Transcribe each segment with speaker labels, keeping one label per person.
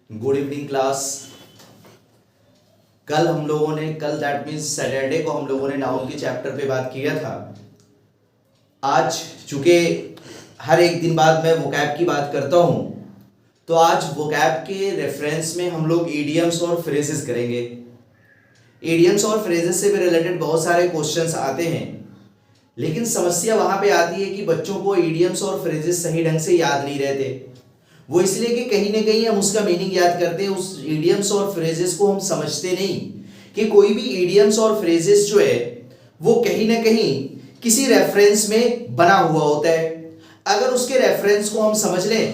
Speaker 1: Good evening class. कल that means Saturday को हम लोगों ने नाउन के चैप्टर पे बात किया था। आज चूंकि हर एक दिन बाद मैं वोकैब की बात करता हूँ, तो आज वोकैब के रेफरेंस में हम लोग इडियम्स और फ्रेजेस करेंगे। इडियम्स और फ्रेजेस से भी रिलेटेड बहुत सारे क्वेश्चंस आते हैं, लेकिन समस्या वहाँ पे आती है कि बच्चों को इडियम्स और फ्रेजेस सही ढंग से याद नहीं रहते। वो इसलिए कि कहीं ना कहीं हम उसका मीनिंग याद करते हैं, उस इडियम्स और फ्रेजेस को हम समझते नहीं कि कोई भी इडियम्स और फ्रेजेस जो है वो कहीं ना कहीं किसी रेफरेंस में बना हुआ होता है। अगर उसके रेफरेंस को हम समझ लें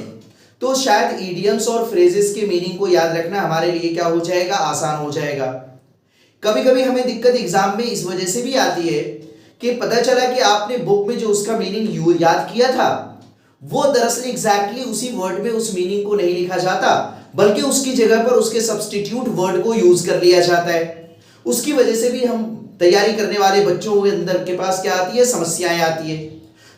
Speaker 1: तो शायद इडियम्स और फ्रेजेस के मीनिंग को याद रखना हमारे लिए क्या हो जाएगा, आसान हो जाएगा। कभी कभी हमें दिक्कत एग्जाम में इस वजह से भी आती है कि पता चला कि आपने बुक में जो उसका मीनिंग याद किया था वो दरअसल एग्जैक्टली उसी वर्ड में उस मीनिंग को नहीं लिखा जाता, बल्कि उसकी जगह पर उसके सब्स्टिट्यूट वर्ड को यूज कर लिया जाता है। उसकी वजह से भी हम तैयारी करने वाले बच्चों के अंदर के पास क्या आती है, समस्याएं आती है।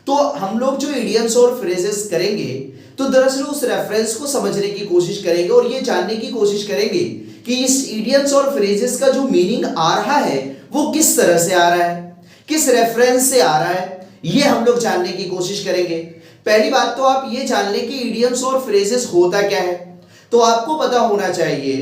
Speaker 1: तो हम लोग जो इडियम्स और फ्रेजेस करेंगे तो दरअसल उस रेफरेंस को समझने की कोशिश करेंगे और ये जानने की कोशिश करेंगे कि इस इडियम्स और फ्रेजेस का जो मीनिंग आ रहा है वो किस तरह से आ रहा है, किस रेफरेंस से आ रहा है, ये हम लोग जानने की कोशिश करेंगे। पहली बात तो आप ये जान लें कि इडियम्स और फ्रेजेस होता क्या है। तो आपको पता होना चाहिए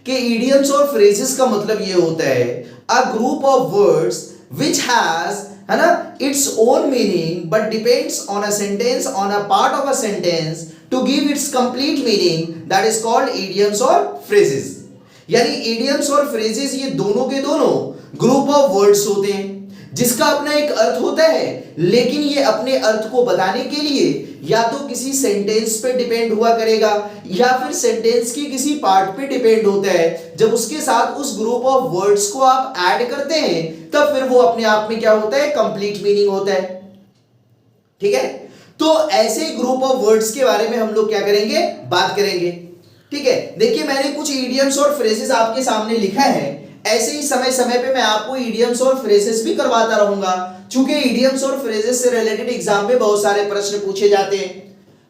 Speaker 1: कि इडियम्स और फ्रेजेस का मतलब ये होता है a group of words which has, है ना, its own meaning but depends on a sentence, on a part of a sentence to give its complete meaning, that is called idioms और phrases. यानी idioms और phrases ये दोनों के दोनों group of words होते हैं जिसका अपना एक अर्थ होता है, लेकिन ये अपने अर्थ को बताने के लिए या तो किसी सेंटेंस पे डिपेंड हुआ करेगा या फिर सेंटेंस की किसी पार्ट पे डिपेंड होता है। जब उसके साथ उस ग्रुप ऑफ वर्ड्स को आप ऐड करते हैं तब फिर वो अपने आप में क्या होता है, कंप्लीट मीनिंग होता है। ठीक है, तो ऐसे ग्रुप ऑफ वर्ड्स के बारे में हम लोग क्या करेंगे, बात करेंगे। ठीक है, देखिए मैंने कुछ इडियम्स और फ्रेजेस आपके सामने लिखा है। ऐसे ही समय समय पे मैं आपको इडियम्स और फ्रेजेस भी करवाता रहूंगा, क्योंकि इडियम्स और फ्रेजेस से रिलेटेड एग्जाम में बहुत सारे प्रश्न पूछे जाते हैं,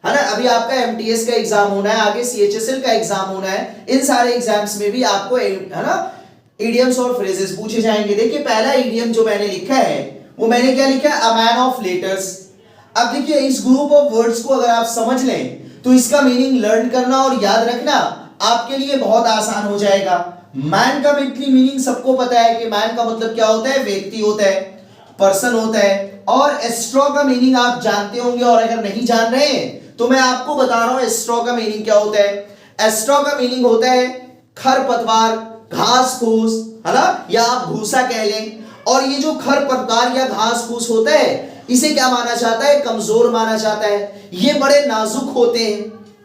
Speaker 1: है ना। अभी आपका एमटीएस का एग्जाम होना है, आगे सीएचएसएल का एग्जाम होना है, इन सारे एग्जाम्स में भी आपको, है ना, इडियम्स और फ्रेजेस पूछे जाएंगे। देखिए पहला इडियम जो मैंने लिखा है वो मैंने क्या लिखा है, अ मैन ऑफ लेटर्स। अब देखिए इस ग्रुप ऑफ वर्ड्स को अगर आप समझ लें तो इसका मीनिंग लर्न करना और याद रखना आपके लिए बहुत आसान हो जाएगा। मैन का बेसिकली मीनिंग सबको पता है कि मैन का मतलब क्या होता है, व्यक्ति होता है, पर्सन होता है। और एस्ट्रो का मीनिंग आप जानते होंगे, और अगर नहीं जान रहे हैं तो मैं आपको बता रहा हूं एस्ट्रो का मीनिंग क्या होता है। एस्ट्रो का मीनिंग होता है खरपतवार, घास फूस, है ना, या आप भूसा कह लें। और ये जो खरपतवार या घास फूस होता है इसे क्या माना जाता है, कमजोर माना जाता है, ये बड़े नाजुक होते हैं,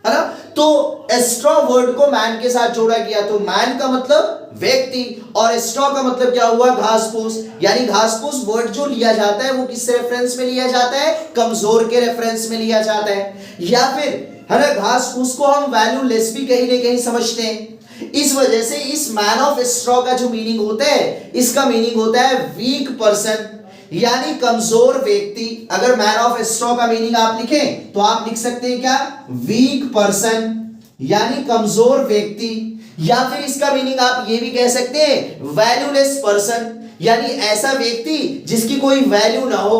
Speaker 1: है ना। तो एस्ट्रो वर्ड को मैन के साथ जोड़ा गया, तो मैन का मतलब व्यक्ति और एस्ट्रो का मतलब क्या हुआ, घास फूस। यानी घास फूस वर्ड जो लिया जाता है वो किस रेफरेंस में लिया जाता है, कमजोर के रेफरेंस में लिया जाता है। या फिर, है ना, घास फूस को हम वैल्यूलेस भी कहीं ना कहीं समझते हैं। इस वजह से इस मैन ऑफ एस्ट्रो का जो मीनिंग होता है, इसका मीनिंग होता है वीक पर्सन, यानी कमजोर व्यक्ति। अगर मैन ऑफ एस्ट्रो का मीनिंग आप लिखें तो आप लिख सकते हैं क्या, वीक पर्सन, यानी कमजोर व्यक्ति। या फिर इसका मीनिंग आप ये भी कह सकते हैं वैल्यूलेस पर्सन, यानी ऐसा व्यक्ति जिसकी कोई वैल्यू ना हो।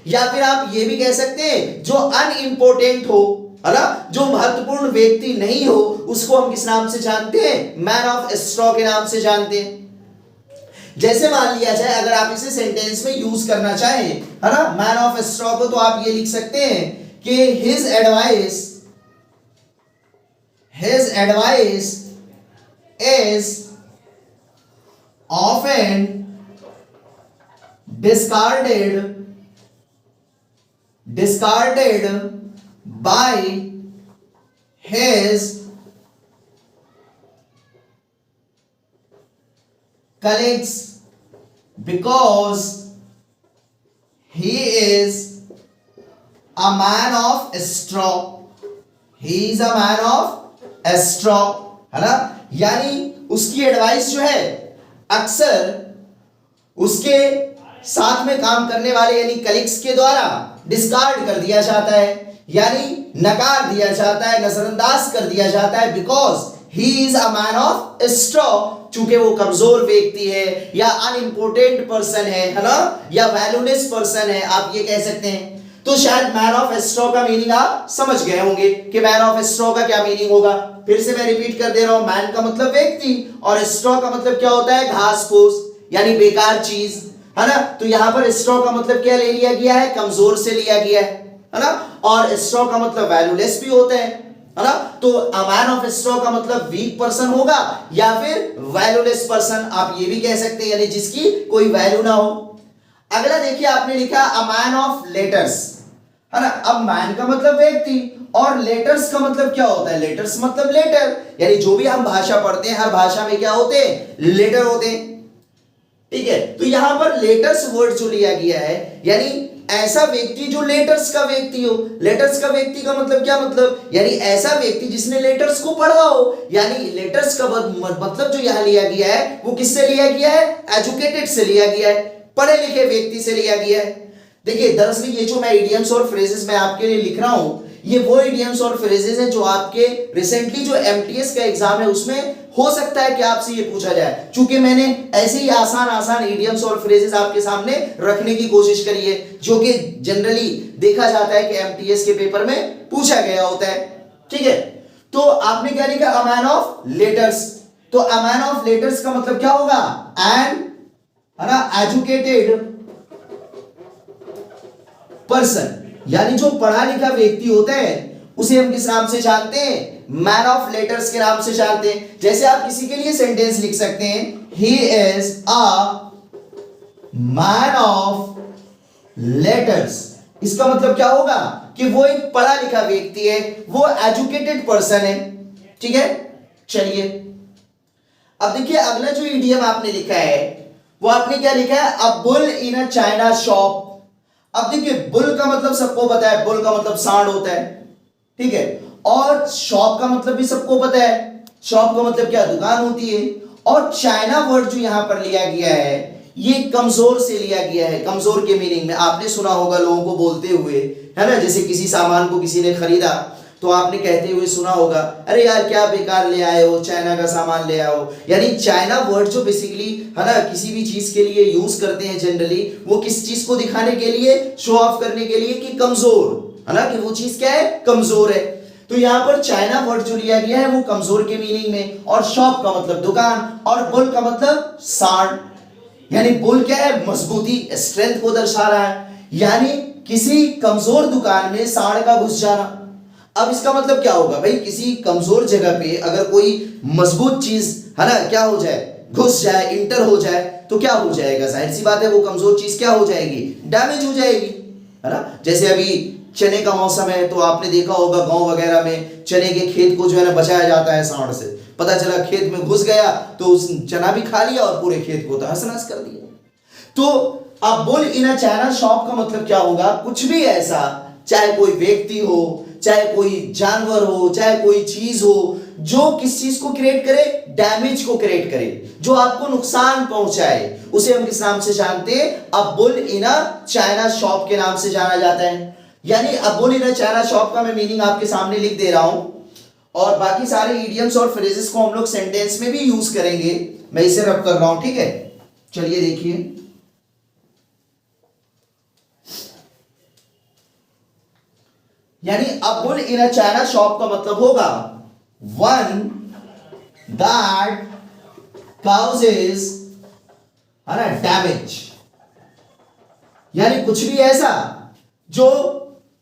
Speaker 1: या फिर आप ये भी कह सकते हैं जो अनइम्पोर्टेंट हो, है ना, जो महत्वपूर्ण व्यक्ति नहीं हो, उसको हम किस नाम से जानते हैं, मैन ऑफ एस्ट्रो के नाम से जानते हैं। जैसे मान लिया जाए अगर आप इसे सेंटेंस में यूज करना चाहें, है ना, मैन ऑफ एस्ट्रो को, तो आप ये लिख सकते हैं कि his advice is often discarded by his colleagues because he is a man of straw, he is a man of straw, है ना। यानी उसकी एडवाइस जो है अक्सर उसके साथ में काम करने वाले यानी कलीग्स के द्वारा डिस्कार्ड कर दिया जाता है, यानी नकार दिया जाता है, नजरअंदाज कर दिया जाता है, because he is a man of straw, चूंकि वो कमजोर व्यक्ति है या अनइम्पोर्टेंट पर्सन है ना, या वैल्यूलेस पर्सन है, आप ये कह सकते हैं। तो शायद मैन ऑफ स्ट्रॉ का मीनिंग आप समझ गए होंगे कि मैन ऑफ स्ट्रॉ का क्या मीनिंग होगा। फिर से मैं रिपीट कर दे रहा हूं, मैन का मतलब व्यक्ति और स्ट्रॉ का मतलब क्या होता है, घास फूस यानी बेकार चीज, है ना। तो यहां पर स्ट्रॉ का मतलब क्या ले लिया गया है, कमजोर से लिया गया है ना। और स्ट्रॉ का मतलब वैल्यूलेस भी होता है ना। तो अ मैन ऑफ स्ट्रॉ का मतलब वीक पर्सन होगा या फिर वैल्यूलेस पर्सन, आप ये भी कह सकते हैं, यानी जिसकी कोई वैल्यू ना हो। अगला देखिए, आपने लिखा अ मैन ऑफ लेटर्स, है ना। अब मैन का मतलब व्यक्ति और लेटर्स का मतलब क्या होता है, लेटर्स मतलब लेटर, यानी जो भी हम भाषा पढ़ते हैं हर भाषा में क्या होते हैं, लेटर होते हैं, ठीक है। तो यहां पर लेटर्स वर्ड जो लिया गया है, यानी ऐसा व्यक्ति जो लेटर्स का व्यक्ति हो। लेटर्स का व्यक्ति का मतलब क्या मतलब, यानी ऐसा व्यक्ति जिसने लेटर्स को पढ़ा हो, यानी लेटर्स का मतलब जो यहां लिया गया है वो किससे लिया गया है, एजुकेटेड से लिया गया है, पढ़े लिखे व्यक्ति से लिया गया है। देखिए दरअसल ये जो मैं इडियम्स और फ्रेजेस मैं आपके लिए लिख रहा हूं, ये वो इडियम्स और फ्रेजेस हैं जो आपके रिसेंटली जो एमटीएस का एग्जाम है उसमें हो सकता है कि आपसे ये पूछा जाए, चूंकि मैंने ऐसे ही आसान आसान इडियम्स और फ्रेजेस आपके सामने रखने की कोशिश करी है, जो कि जनरली देखा जाता है कि एमटीएस के पेपर में पूछा गया होता है, ठीक है। तो आपने क्या लिखा, अ मैन ऑफ लेटर्स। तो अ मैन ऑफ लेटर्स का मतलब क्या होगा, एन, है ना, एजुकेटेड पर्सन, यानी जो पढ़ा लिखा व्यक्ति होता है उसे हम किस नाम से जानते हैं, मैन ऑफ लेटर्स के नाम से जानते हैं। जैसे आप किसी के लिए सेंटेंस लिख सकते हैं, he is a man of letters. इसका मतलब क्या होगा कि वो एक पढ़ा लिखा व्यक्ति है, वो एजुकेटेड पर्सन है, ठीक है। चलिए अब देखिए अगला जो इडियम आपने लिखा है वो आपने क्या लिखा है, a bull in a China shop. अब देखिए बुल का मतलब सबको पता है, बुल का मतलब सांड होता है, ठीक है। और शॉप का मतलब भी सबको पता है, शॉप का मतलब क्या, दुकान होती है। और चाइना वर्ड जो यहां पर लिया गया है ये कमजोर से लिया गया है, कमजोर के मीनिंग में आपने सुना होगा लोगों को बोलते हुए, है ना। जैसे किसी सामान को किसी ने खरीदा तो आपने कहते हुए सुना होगा, अरे यार क्या बेकार ले आए हो, चाइना का सामान ले आओ। यानी चाइना वर्ड जो बेसिकली, है ना, किसी भी चीज के लिए यूज करते हैं जनरली, वो किस चीज को दिखाने के लिए, शो ऑफ करने के लिए कि कमजोर, है ना, कि वो चीज क्या है, कमजोर है। तो यहां पर चाइना वर्ड जो लिया गया है वो कमजोर के मीनिंग में, और शॉप का मतलब दुकान, और बुल का मतलब सांड, यानी बुल क्या है, मजबूती, स्ट्रेंथ को दर्शा रहा है, यानी किसी कमजोर दुकान में सांड का घुस जाना। अब इसका मतलब क्या होगा भाई, किसी कमजोर जगह पे अगर कोई मजबूत चीज, है ना, क्या हो जाए, घुस जाए, इंटर हो जाए, तो क्या हो जाएगा, जाहिर सी बात है वो कमजोर चीज क्या हो जाएगी, डैमेज हो जाएगी, है ना। जैसे अभी चने का मौसम है तो आपने देखा होगा गांव वगैरह में चने के खेत को जो है ना बचाया जाता है सांड से, पता चला खेत में घुस गया तो उस चना भी खा लिया और पूरे खेत को तहस नहस कर दिया। तो अब bull in a China shop का मतलब क्या होगा, कुछ भी ऐसा, चाहे कोई व्यक्ति हो, चाहे कोई जानवर हो, चाहे कोई चीज हो, जो किस चीज को क्रिएट करे, डैमेज को क्रिएट करे, जो आपको नुकसान पहुंचाए, उसे हम किस नाम से जानते हैं, a bull in a China shop के नाम से जाना जाता है। यानी a bull in a China shop का मैं मीनिंग आपके सामने लिख दे रहा हूं, और बाकी सारे इडियम्स और फ्रेजेस को हम लोग सेंटेंस में भी यूज करेंगे, मैं इसे रब कर रहा हूं, ठीक है। चलिए देखिए, यानी a bull in a China shop का मतलब होगा वन दैट काउजेस, है ना, डैमेज, यानी कुछ भी ऐसा जो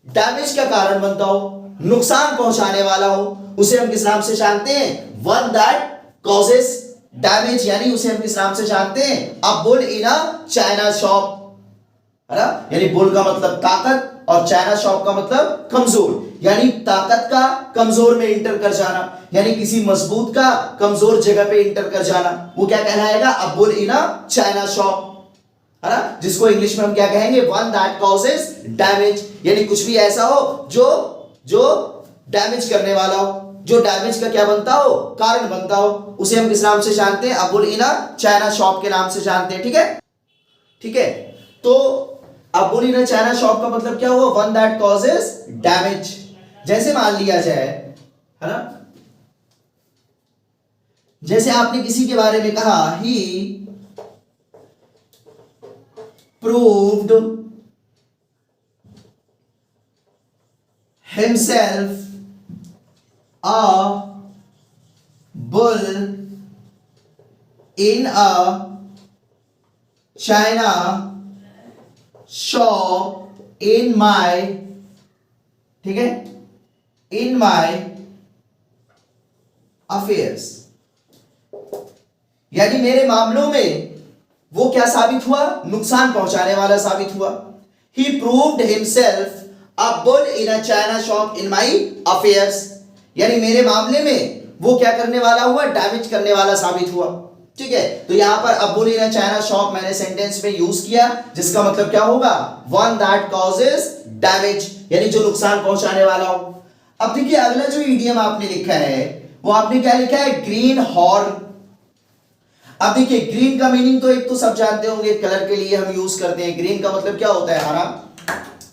Speaker 1: डैमेज का कारण बनता हो, नुकसान पहुंचाने वाला हो, उसे हम किस नाम से जानते हैं, वन दैट कॉजेस डैमेज, यानी उसे हम किस नाम से जानते हैं, a bull in a China shop, है ना। यानी बुल का मतलब ताकत और चाइना शॉप का मतलब कमजोर, यानी ताकत का कमजोर में इंटर कर जाना, यानी किसी मजबूत का कमजोर जगह पे इंटर कर जाना, वो क्या कहलाएगा, a bull in a China shop, है ना। जिसको इंग्लिश में हम क्या कहेंगे, वन दैट कॉजेस डैमेज, यानी कुछ भी ऐसा हो जो जो डैमेज करने वाला हो, जो डैमेज का क्या बनता हो, कारण बनता हो, उसे हम किस नाम से जानते हैं, a bull in a China shop के नाम से जानते हैं, ठीक है, ठीक है। तो अब bull in a China shop का मतलब क्या हुआ, वन दैट कॉजेस डैमेज। जैसे मान लिया जाए, है ना, जैसे आपने किसी के बारे में कहा he proved himself a bull in a China shop in my, ठीक है, इन माय अफेयर्स, यानी मेरे मामलों में वो क्या साबित हुआ, नुकसान पहुंचाने वाला साबित हुआ। He proved himself a bull in a China shop in my affairs, यानी मेरे मामले में वो क्या करने वाला हुआ, डैमेज करने वाला साबित हुआ। ठीक है, तो यहां पर a bull in a China shop मैंने सेंटेंस में यूज किया, जिसका मतलब क्या होगा, वन दैट कॉजेस डैमेज, यानी जो नुकसान पहुंचाने वाला हो। अब देखिए अगला जो इडियम आपने लिखा है वो आपने क्या लिखा है, ग्रीन हॉर्न। अब देखिए ग्रीन का मीनिंग तो एक तो सब जानते होंगे, कलर के लिए हम यूज करते हैं, ग्रीन का मतलब क्या होता है, हरा,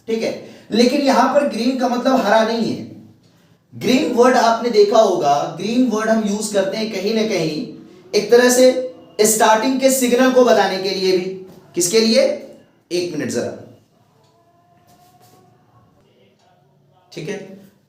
Speaker 1: ठीक है, लेकिन यहां पर ग्रीन का मतलब हरा नहीं है। ग्रीन वर्ड आपने देखा होगा, ग्रीन वर्ड हम यूज करते हैं कहीं ना कहीं एक तरह से स्टार्टिंग के सिग्नल को बताने के लिए भी। किसके लिए, एक मिनट जरा, ठीक है,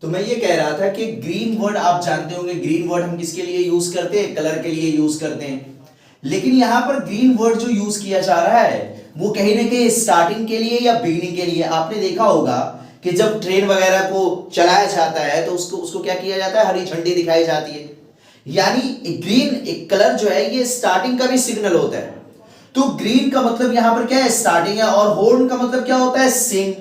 Speaker 1: तो मैं ये कह रहा था कि ग्रीन वर्ड आप जानते होंगे, ग्रीन वर्ड हम किसके लिए यूज करते हैं, कलर के लिए यूज करते हैं, लेकिन यहां पर ग्रीन वर्ड जो यूज किया जा रहा है वो कहीं ना कहीं स्टार्टिंग के लिए या बिगिनिंग के लिए। आपने देखा होगा कि जब ट्रेन वगैरह को चलाया जाता है तो उसको उसको क्या किया जाता है, हरी झंडी दिखाई जाती है, यानी ग्रीन एक कलर जो है ये स्टार्टिंग का भी सिग्नल होता है। तो ग्रीन का मतलब यहां पर क्या है, स्टार्टिंग है, और हॉर्न का मतलब क्या होता है, सिंग।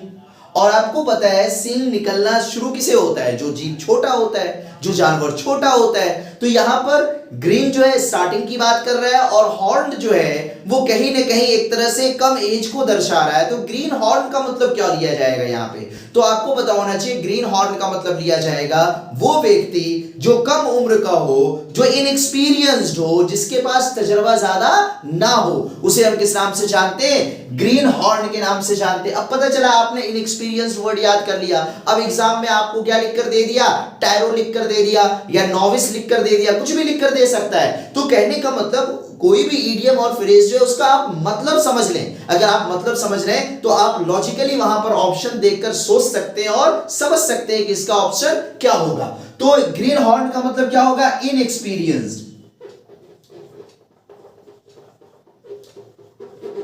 Speaker 1: और आपको पता है सिंग निकलना शुरू किसे होता है, जो जीव छोटा होता है, जो जानवर छोटा होता है। तो यहां पर ग्रीन जो है स्टार्टिंग की बात कर रहा है, और हॉर्न जो है वो कहीं ना कहीं एक तरह से कम एज को दर्शा रहा है। तो ग्रीन हॉर्न का मतलब क्या लिया जाएगा यहां पे, तो आपको पता होना चाहिए, ग्रीन हॉर्न का मतलब लिया जाएगा वो व्यक्ति जो कम उम्र का हो, जो इनएक्सपीरियंस्ड हो, जिसके पास तजुर्बा ज्यादा ना हो, उसे हम किस नाम से जानते हैं, ग्रीन हॉर्न के नाम से जानते हैं। अब पता चला आपने इनएक्सपीरियंस्ड वर्ड याद कर लिया, अब एग्जाम में आपको क्या लिख कर दे दिया, टैरो लिख कर दे दिया, या नॉविस लिख कर दे दिया, कुछ भी लिख कर दे सकता है। तो कहने का मतलब कोई भी इडियम और फ्रेज जो है उसका आप मतलब समझ लें। अगर आप मतलब समझ रहे हैं तो आप लॉजिकली वहां पर ऑप्शन देखकर सोच सकते हैं और समझ सकते हैं कि इसका ऑप्शन क्या होगा। तो ग्रीन हॉर्न का मतलब क्या होगा, इनएक्सपीरियंस्ड,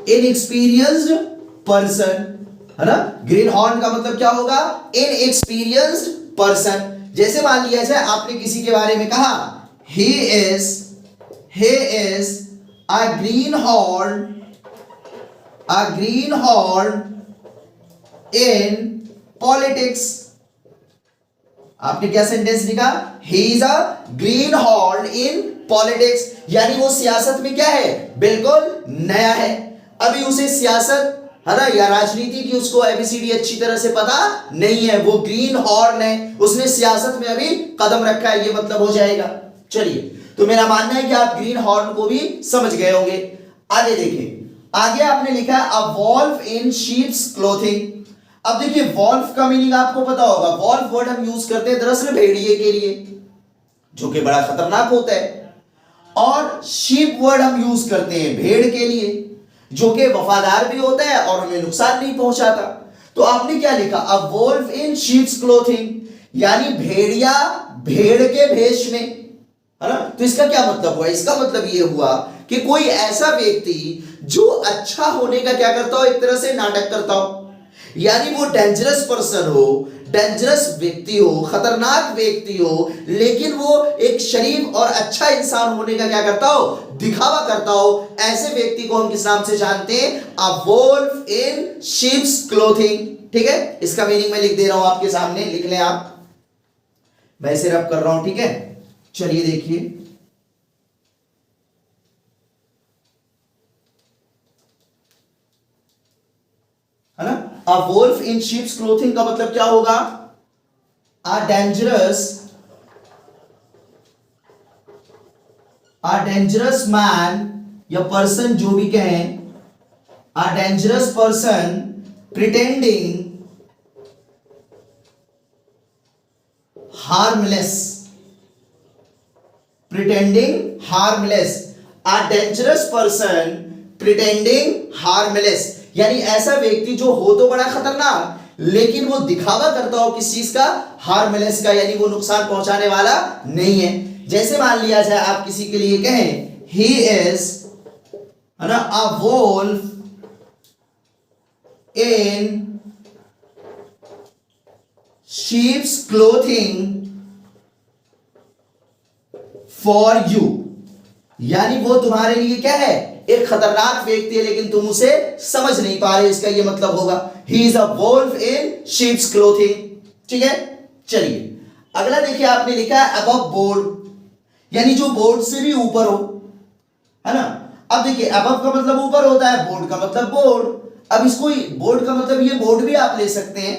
Speaker 1: इनएक्सपीरियंस्ड पर्सन, है ना। ग्रीन हॉर्न का मतलब क्या होगा, इनएक्सपीरियंस्ड पर्सन। जैसे मान लिया जाए आपने किसी के बारे में कहा he is a greenhorn in politics। आपने क्या सेंटेंस लिखा, he is a greenhorn in politics, यानी वो सियासत में क्या है, बिल्कुल नया है, अभी उसे सियासत, है ना, या राजनीति की उसको एबीसीडी अच्छी तरह से पता नहीं है, वो ग्रीन हॉर्न है, उसने सियासत में अभी कदम रखा है, ये मतलब हो जाएगा। चलिए, तो मेरा मानना है कि आप ग्रीन हॉर्न को भी समझ गए होंगे। आगे देखिए, आगे आपने लिखा है अ वॉल्फ इन शीप्स क्लोथिंग। अब देखिए वॉल्फ का मीनिंग आपको पता होगा, वॉल्फ वर्ड हम यूज करते हैं दरअसल भेड़िए के लिए, जो कि बड़ा खतरनाक होता है, और शीप वर्ड हम यूज करते हैं भेड़ के लिए, जो कि वफादार भी होता है और हमें नुकसान नहीं पहुंचाता। तो आपने क्या लिखा, अ वॉल्फ इन शीप्स क्लोथिंग, यानी भेड़िया भेड़ के भेष में, है ना। तो इसका क्या मतलब हुआ, इसका मतलब ये हुआ कि कोई ऐसा व्यक्ति जो अच्छा होने का क्या करता हो, एक तरह से नाटक करता हो, यानी वो डेंजरस पर्सन हो, डेंजरस व्यक्ति हो, खतरनाक व्यक्ति हो, लेकिन वो एक शरीफ और अच्छा इंसान होने का क्या करता हो, दिखावा करता हो। ऐसे व्यक्ति को हम किस नाम से जानते हैं, अ वोल्फ इन शीप्स क्लोथिंग। ठीक है, इसका मीनिंग मैं लिख दे रहा हूं आपके सामने, लिख लें आप, वैसे रब कर रहा हूं, ठीक है। चलिए देखिए, है ना, a wolf in sheeps clothing का मतलब क्या होगा, अ डेंजरस मैन या पर्सन, जो भी कहें, a dangerous person pretending harmless, pretending harmless, a dangerous person pretending harmless, यानी ऐसा व्यक्ति जो हो तो बड़ा खतरनाक लेकिन वो दिखावा करता हो किस चीज का, हार्मलेस का, यानी वो नुकसान पहुंचाने वाला नहीं है। जैसे मान लिया जाए आप किसी के लिए कहें ही इज, है ना, a wolf in sheep's clothing for you, यानी वो तुम्हारे लिए क्या है, एक खतरनाक व्यक्ति है लेकिन तुम उसे समझ नहीं पा रहे, इसका ये मतलब होगा he is a wolf in sheep's clothing। ठीक है, चलिए अगला देखिए, आपने लिखा है above board, यानी जो बोर्ड से भी ऊपर हो, है ना। अब देखिए above का मतलब ऊपर होता है, बोर्ड का मतलब बोर्ड। अब इसको बोर्ड का मतलब ये बोर्ड भी आप ले सकते हैं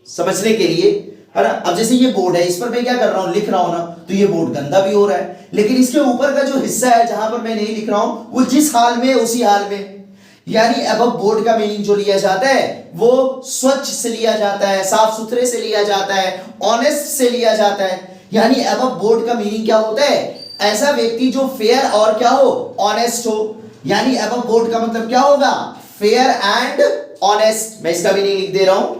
Speaker 1: समझने के लिए, है ना। अब जैसे ये बोर्ड है, इस पर मैं क्या कर रहा हूं, लिख रहा हूं ना, तो ये बोर्ड गंदा भी हो रहा है, लेकिन इसके ऊपर का जो हिस्सा है जहां पर मैं नहीं लिख रहा हूं वो जिस हाल में है उसी हाल में, यानी अबव बोर्ड का मीनिंग जो लिया जाता है वो स्वच्छ से लिया जाता है, साफ सुथरे से लिया जाता है, ऑनेस्ट से लिया जाता है। यानी अबव बोर्ड का मीनिंग क्या होता है, ऐसा व्यक्ति जो फेयर और क्या हो, ऑनेस्ट हो। यानी अबव बोर्ड का मतलब क्या होगा, फेयर एंड ऑनेस्ट। मैं इसका मीनिंग लिख दे रहा हूं,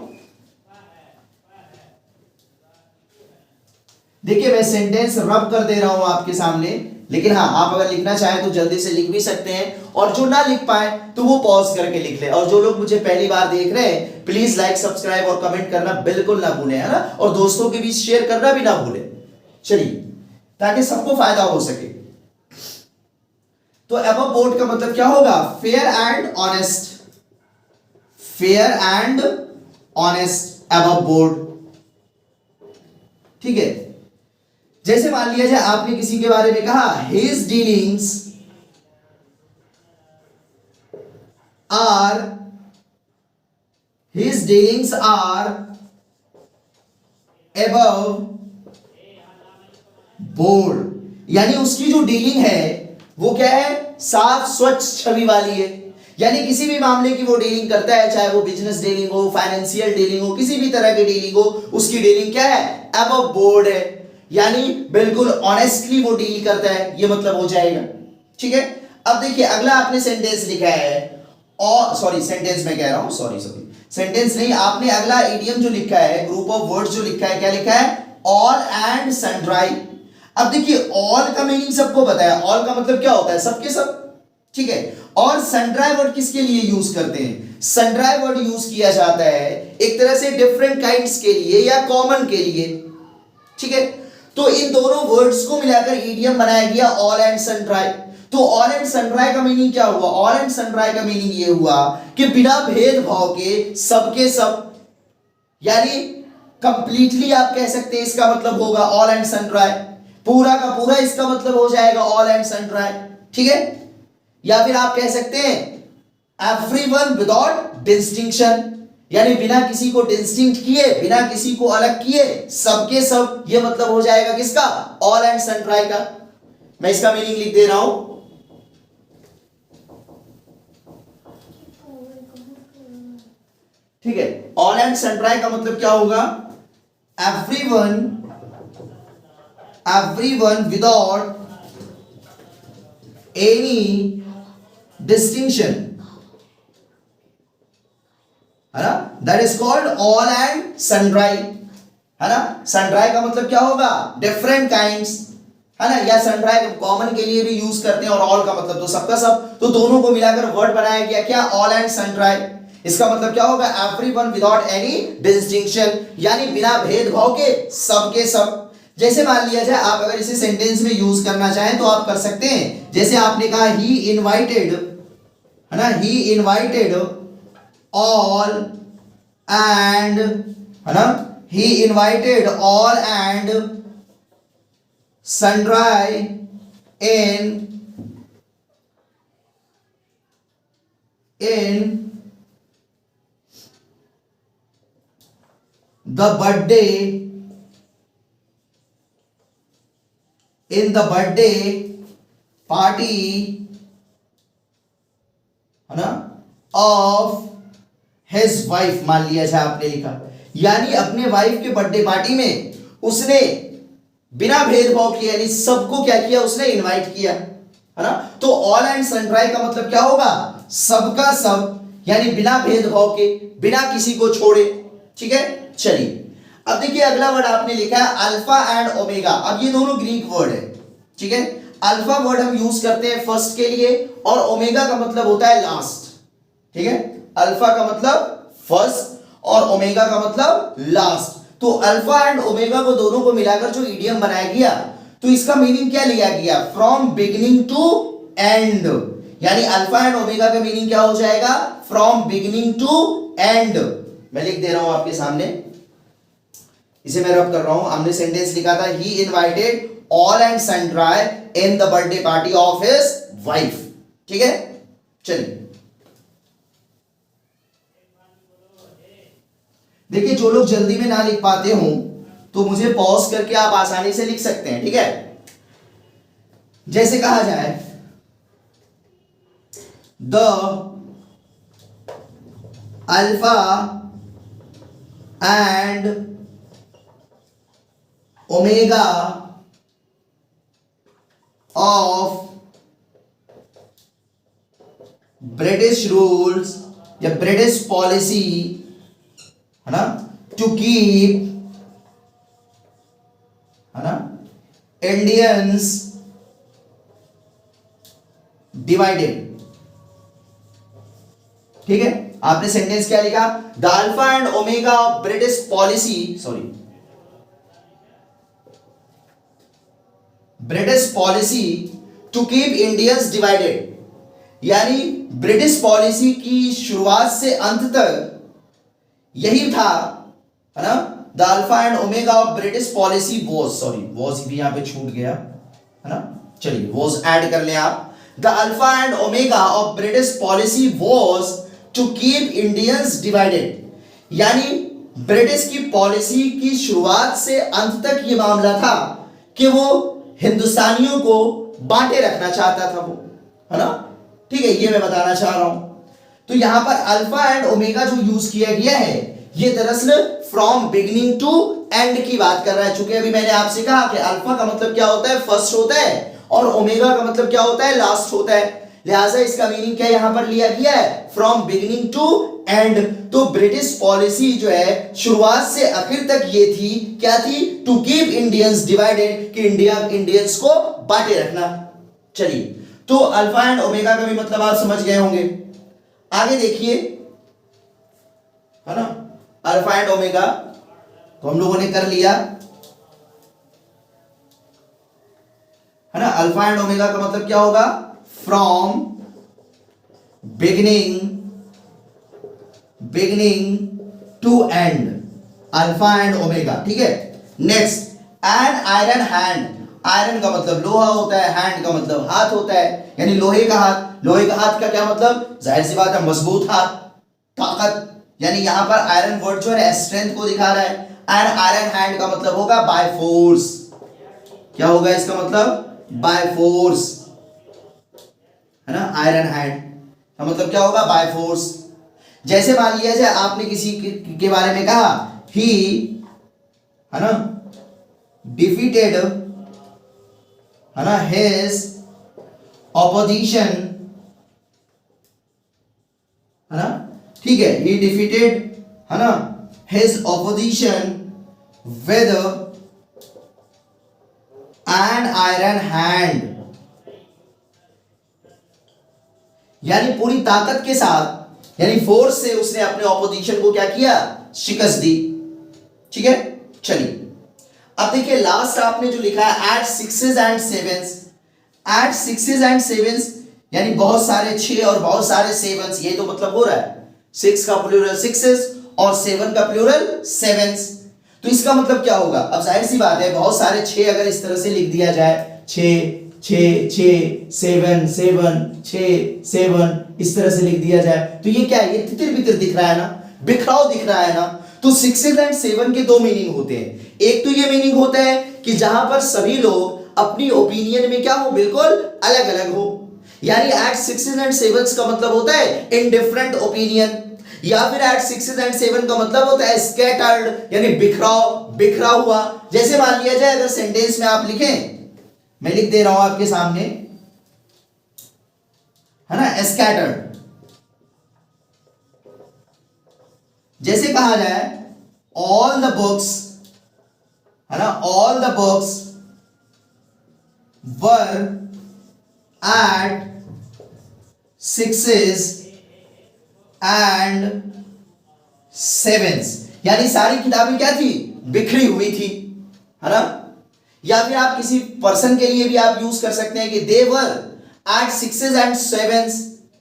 Speaker 1: देखिए मैं सेंटेंस रब कर दे रहा हूं आपके सामने, लेकिन हाँ आप अगर लिखना चाहें तो जल्दी से लिख भी सकते हैं, और जो ना लिख पाए तो वो पॉज करके लिख ले। और जो लोग मुझे पहली बार देख रहे हैं प्लीज लाइक सब्सक्राइब और कमेंट करना बिल्कुल ना भूलें, है ना, और दोस्तों के बीच शेयर करना भी ना भूलें, चलिए, ताकि सबको फायदा हो सके। तो अबव बोर्ड का मतलब क्या होगा, fair and honest, fair and honest above board. ठीक है, जैसे मान लिया जाए आपने किसी के बारे में कहा his dealings are above board, यानी उसकी जो डीलिंग है वो क्या है, साफ स्वच्छ छवि वाली है। यानी किसी भी मामले की वो डीलिंग करता है, चाहे वो बिजनेस डीलिंग हो, फाइनेंशियल डीलिंग हो, किसी भी तरह की डीलिंग हो, उसकी डीलिंग क्या है, अबव बोर्ड है, यानी बिल्कुल ऑनेस्टली वो डील करता है, ये मतलब हो जाएगा। ठीक है, अब देखिए अगला आपने सेंटेंस लिखा है, और सॉरी सेंटेंस में कह रहा हूं, सॉरी सेंटेंस नहीं, आपने अगला इडियम जो लिखा है, ग्रुप ऑफ वर्ड्स जो लिखा है, क्या लिखा है, ऑल एंड सनड्राई। अब देखिए ऑल का मीनिंग सबको पता है, ऑल का मतलब क्या होता है, सबके सब। ठीक है, और सनड्राई वर्ड किसके लिए यूज करते हैं, सनड्राई वर्ड यूज किया जाता है एक तरह से डिफरेंट काइंड्स के लिए या कॉमन के लिए। ठीक है, तो इन दोनों वर्ड्स को मिलाकर ईडियम बनाया गया ऑल एंड सनड्राई। तो ऑल एंड सनड्राई का मीनिंग क्या हुआ, ऑल एंड सनड्राई का मीनिंग ये हुआ कि बिना भेदभाव के सबके सब, यानी कंप्लीटली आप कह सकते हैं इसका मतलब होगा ऑल एंड सनड्राई, पूरा का पूरा इसका मतलब हो जाएगा ऑल एंड सनड्राई। ठीक है, या फिर आप कह सकते हैं एवरीवन विदाउट डिस्टिंक्शन, यानी बिना किसी को डिस्टिंक्ट किए, बिना किसी को अलग किए, सबके सब, ये मतलब हो जाएगा किसका, ऑल एंड सनड्राई का। मैं इसका मीनिंग लिख दे रहा हूं, ठीक है, ऑल एंड सनड्राई का मतलब क्या होगा, एवरीवन विदाउट एनी डिस्टिंक्शन, है ना, that is called all and sundry, है ना। सनड्राई का मतलब क्या होगा, डिफरेंट काइंड्स, है ना, या सनड्राई कॉमन के लिए भी यूज करते हैं, और ऑल का मतलब तो सबका सब, तो दोनों को मिलाकर वर्ड बनाया गया क्या, ऑल एंड सनड्राई। इसका मतलब क्या होगा, एवरीवन विदाउट एनी डिस्टिंक्शन, यानी बिना भेदभाव के सबके सब। जैसे मान लिया जाए आप अगर इसे सेंटेंस में यूज करना चाहें तो आप कर सकते हैं, जैसे आपने कहा ही इनवाइटेड, है ना, ही इनवाइटेड ऑल एंड, है ना, he invited all and sundry in the birthday party, है ना, of his wife, मान लिया जाए आपने लिखा, यानी अपने वाइफ के बर्थडे पार्टी में उसने बिना भेदभाव किए, यानी सबको क्या किया उसने, इनवाइट किया, है ना। तो ऑल एंड सन्ड्राई का मतलब क्या होगा, सबका सब, यानी बिना भेदभाव के, बिना किसी को छोड़े, ठीक है। चलिए अब देखिए अगला वर्ड आपने लिखा है अल्फा एंड ओमेगा। अब ये दोनों ग्रीक वर्ड है, ठीक है। अल्फा वर्ड हम यूज करते हैं फर्स्ट के लिए और ओमेगा का मतलब होता है लास्ट, ठीक है। अल्फा का मतलब फर्स्ट और ओमेगा का मतलब लास्ट। तो अल्फा एंड ओमेगा को दोनों को मिलाकर जो इडियम बनाया गया, तो इसका मीनिंग क्या लिया गया, फ्रॉम बिगिनिंग टू एंड, यानी अल्फा एंड ओमेगा का मीनिंग क्या हो जाएगा, फ्रॉम बिगिनिंग टू एंड। मैं लिख दे रहा हूं आपके सामने, इसे मैं रब कर रहा हूं। हमने सेंटेंस लिखा था he invited all and sundry in the birthday party of his wife, ठीक है। चलिए देखिए जो लोग जल्दी में ना लिख पाते हो तो मुझे पॉज करके आप आसानी से लिख सकते हैं, ठीक है। जैसे कहा जाए the alpha and omega of British rules या ब्रिटिश पॉलिसी, है ना, टू कीप, है ना, इंडियंस डिवाइडेड, ठीक है। आपने सेंटेंस क्या लिखा, the alpha and omega of British policy, sorry, British policy to keep Indians divided, यानी ब्रिटिश पॉलिसी की शुरुआत से अंत तक यही था, है ना। The alpha and omega of British policy was, sorry was भी यहां पे छूट गया, है ना। चलिए वॉज ऐड कर लें आप। The alpha and omega of British policy was to keep Indians divided, यानी ब्रिटिश की पॉलिसी की शुरुआत से अंत तक ये मामला था कि वो हिंदुस्तानियों को बांटे रखना चाहता था वो, है ना, ठीक है। ये मैं बताना चाह रहा हूं। तो यहां पर अल्फा एंड ओमेगा जो यूज किया गया है ये दरअसल फ्रॉम बिगिनिंग टू एंड की बात कर रहा है। चूंकि अभी मैंने आपसे कहा कि अल्फा का मतलब क्या होता है, फर्स्ट होता है, और ओमेगा का मतलब क्या होता है, लास्ट होता है। लिहाजा इसका मीनिंग क्या यहां पर लिया गया है, फ्रॉम बिगिनिंग टू एंड। तो ब्रिटिश पॉलिसी जो है शुरुआत से आखिर तक ये थी, क्या थी, टू कीप इंडियंस डिवाइडेड, कि इंडियंस को बांटे रखना। चलिए तो अल्फा एंड ओमेगा का भी मतलब आप समझ गए होंगे। आगे देखिए, है ना, अल्फा एंड ओमेगा तो हम लोगों ने कर लिया, है ना। अल्फा एंड ओमेगा का मतलब क्या होगा, from beginning to end, alpha and omega, ठीक है। Next, and iron hand, iron का मतलब लोहा होता है, हैंड का मतलब हाथ होता है, यानी लोहे का हाथ। लोहे का हाथ का क्या मतलब, जाहिर सी बात है मजबूत हाथ, ताकत, यानी यहां पर आयरन वर्ड जो है स्ट्रेंथ को दिखा रहा है। एंड आयरन हैंड का मतलब होगा बाय फोर्स, क्या होगा इसका मतलब, बाय फोर्स, है ना। आयरन हैंड का मतलब क्या होगा, बाय फोर्स। जैसे मान लिया जाए आपने किसी के बारे में कहा ही, है ना, डिफीटेड, है ना, हिज ऑपोजिशन, है ना, ठीक है, ही डिफीटेड, है ना, his opposition with an iron hand, यानी पूरी ताकत के साथ, यानी फोर्स से उसने अपने ऑपोजिशन को क्या किया, शिकस्त दी, ठीक है। चलिए अब देखिए लास्ट आपने जो लिखा है at sixes and sevens, at sixes and sevens यानी बहुत सारे 6 और बहुत सारे सेवंस, ये तो मतलब हो रहा है 6 का प्लूरल सिक्सेस और 7 का प्लूरल सेवेंस। तो इसका मतलब क्या होगा, अब जाहिर सी बात है बहुत सारे 6 अगर इस तरह से लिख दिया जाए, 6 6 6 7 7 6 7 इस तरह से लिख दिया जाए तो ये क्या है, ये तितर बितर दिख रहा है ना, बिखराव दिख रहा है ना। तो 6 एंड 7 के दो मीनिंग होते हैं। एक तो ये मीनिंग होता है कि जहां पर सभी लोग अपनी ओपिनियन में क्या हो, बिल्कुल अलग अलग हो, यानी एट 6 एंड 7 का मतलब होता है इन डिफरेंट ओपिनियन। या फिर एट 6 एंड 7 का मतलब होता है स्कैटर्ड, यानी बिखराव, बिखरा हुआ। जैसे मान लिया जाए अगर सेंटेंस में आप लिखें, मैं लिख दे रहा हूं आपके सामने, है ना, स्कैटर्ड। जैसे कहा जाए ऑल द बुक्स, है ना, all the books were at 6 and 7, यानी सारी किताबें क्या थी, बिखरी हुई थी, है ना। या फिर आप किसी पर्सन के लिए भी आप यूज कर सकते हैं कि दे वर एट 6 एंड 7,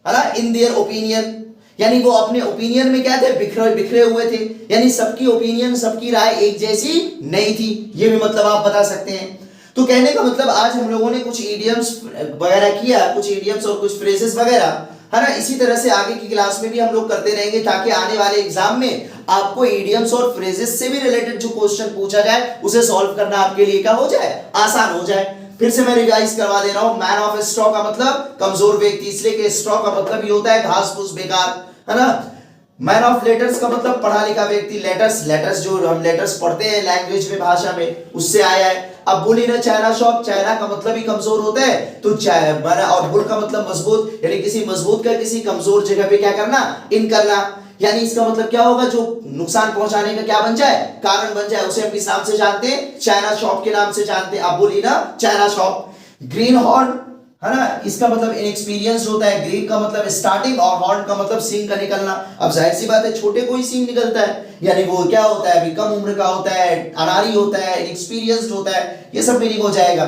Speaker 1: है ना, इन देयर ओपिनियन, यानी वो अपने ओपिनियन में क्या थे, बिखरे बिखरे हुए थे, यानी सबकी ओपिनियन, सबकी राय एक जैसी नहीं थी, ये भी मतलब आप बता सकते हैं। तो कहने का मतलब आज हम लोगों ने कुछ इडियम्स वगैरह किया, कुछ इडियम्स और कुछ फ्रेजेस वगैरह, है ना। इसी तरह से आगे की क्लास में भी हम लोग करते रहेंगे ताकि आने वाले एग्जाम में आपको इडियम्स और फ्रेजेस से भी रिलेटेड जो क्वेश्चन पूछा जाए उसे सॉल्व करना आपके लिए क्या हो जाए, आसान हो जाए। फिर से मैं रिवाइज करवा दे रहा हूं, मैन ऑफ स्ट्रॉ का मतलब कमजोर व्यक्ति, इसलिए कि स्ट्रॉ का मतलब ही होता है घास फूस बेकार, है ना। मैन ऑफ लेटर्स का मतलब पढ़ा लिखा व्यक्ति, लेटर्स, लेटर्स जो हम लेटर्स पढ़ते हैं लैंग्वेज में, भाषा में, उससे आया है। अब bull in China shop, China का मतलब ही कमजोर होता है, तो और बुल का मतलब मजबूत, यानी किसी मजबूत का किसी कमजोर जगह पे क्या करना, इन करना, यानी इसका मतलब क्या होगा, जो नुकसान पहुंचाने का क्या बन जाए, कारण बन जाए, उसे हम किस नाम से जानते हैं, चाइना शॉप के नाम से जानते हैं। अब bull in China shop. Green horn, है ना, इसका मतलब इनएक्सपीरियंस होता है, ग्रीन का मतलब स्टार्टिंग और हॉर्न का मतलब सींग का निकलना। अब जाहिर सी बात है छोटे को ही सींग निकलता है, यानी वो क्या होता है, अभी कम उम्र का होता है, अनाड़ी होता है, इनएक्सपीरियंस्ड होता है, ये सब मीनिंग हो जाएगा।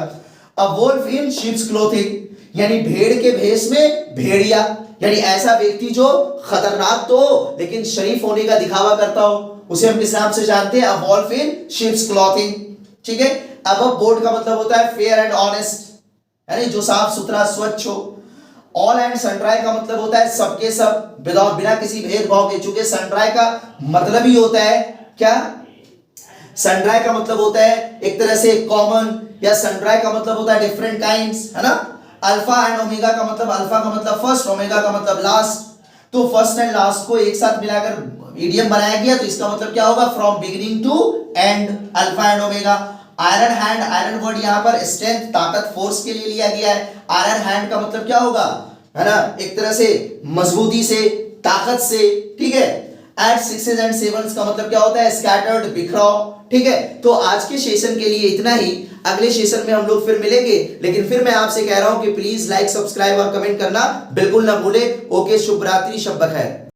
Speaker 1: अब वोल्फ इन शीप्स क्लोथिंग, यानी भेड़ के भेष में भेड़िया, यानी ऐसा व्यक्ति जो खतरनाक तो हो लेकिन शरीफ होने का दिखावा करता हो, उसे हम किस नाम से जानते हैं, अ वोल्फ इन शीप्स क्लॉथिंग, ठीक है। अब बोर्ड का मतलब होता है फेयर एंड ऑनेस्ट, यानी जो साफ सुथरा स्वच्छ हो। ऑल एंड सनड्राई का मतलब होता है सबके सब, विदाउट बिना किसी भेदभाव के, चूंकि सनड्राई का मतलब ही होता है क्या, सनड्राई का मतलब होता है एक तरह से कॉमन, या सनड्राई का मतलब होता है डिफरेंट काइंड्स, है ना। अल्फा एंड ओमेगा का मतलब, अल्फा का मतलब फर्स्ट, ओमेगा का मतलब लास्ट, तो फर्स्ट एंड लास्ट को एक साथ मिलाकर इडियम बनाया गया, तो इसका मतलब क्या होगा, from beginning to end, alpha and omega. Iron hand, iron word यहाँ पर स्ट्रेंथ, ताकत, फोर्स के लिए लिया गया है। आयरन हैंड का मतलब क्या होगा, है ना, एक तरह से मजबूती से, ताकत से, ठीक है। एट 6 एंड 7 का मतलब क्या होता है, स्कैटर्ड, बिखराव, ठीक है। तो आज के सेशन के लिए इतना ही, अगले सेशन में हम लोग फिर मिलेंगे, लेकिन फिर मैं आपसे कह रहा हूं कि प्लीज लाइक, सब्सक्राइब और कमेंट करना बिल्कुल ना भूले। ओके, शुभ रात्रि, शब बखैर।